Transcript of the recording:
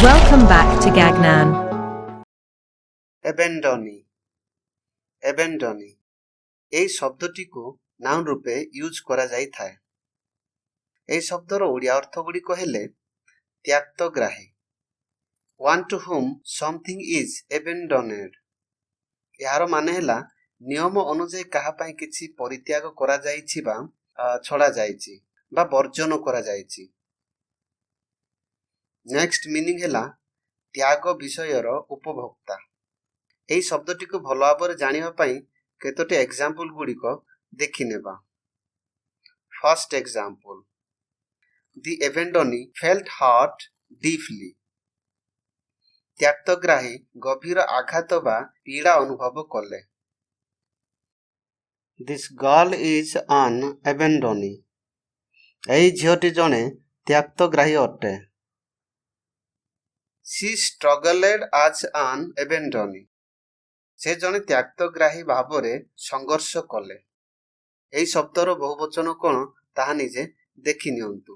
Welcome back to Gagnan. Abandoni. Abandoni. এই শব্দটিକୁ noun ରୂପେ use କରାଯାଇଥାଏ। ଏହି ଶବ୍ଦର ଓଡ଼ିଆ ଅର୍ଥ ଗୁଡ଼ିକ ହେଲେ ତ୍ୟକ୍ତଗ୍ରାହୀ, one to whom something is abandoned। ଏହାର ମାନେ ହେଲା ନିୟମ ଅନୁଯାୟୀ କାହା ପାଇଁ କିଛି ପରିତ୍ୟାଗ କରାଯାଇଛି ବା ଛଡ଼ାଯାଇଛି ବା ବର୍ଜନ କରାଯାଇଛି। ନେକ୍ସଟ ମିନିଂ ହେଲା ତ୍ୟାଗ ବିଷୟର ଉପଭୋକ୍ତା। ଏହି ଶବ୍ଦଟିକୁ ଭଲ ଭାବରେ ଜାଣିବା ପାଇଁ କେତୋଟି ଏକ୍ସାମ୍ପଲ ଗୁଡ଼ିକ ଦେଖିନେବା। ଫାର୍ଷ୍ଟ ଏକ୍ସାମ୍ପଲ, ଦି abandonee felt hurt deeply। ତ୍ୟକ୍ତଗ୍ରାହୀ ଗଭୀର ଆଘାତ ବା ପୀଡ଼ା ଅନୁଭବ କଲେ। This girl is an abandonee। ଏହି ଝିଅଟି ଜଣେ ତ୍ୟକ୍ତଗ୍ରାହୀ ଅଟେ। She struggled as an abandonee। ସେ ଜଣେ ତ୍ୟକ୍ତଗ୍ରାହୀ ଭାବରେ ସଂଘର୍ଷ କଲେ। ଏହି ଶବ୍ଦର ବହୁବଚନ କ'ଣ ତାହା ନିଜେ ଦେଖି ନିଅନ୍ତୁ।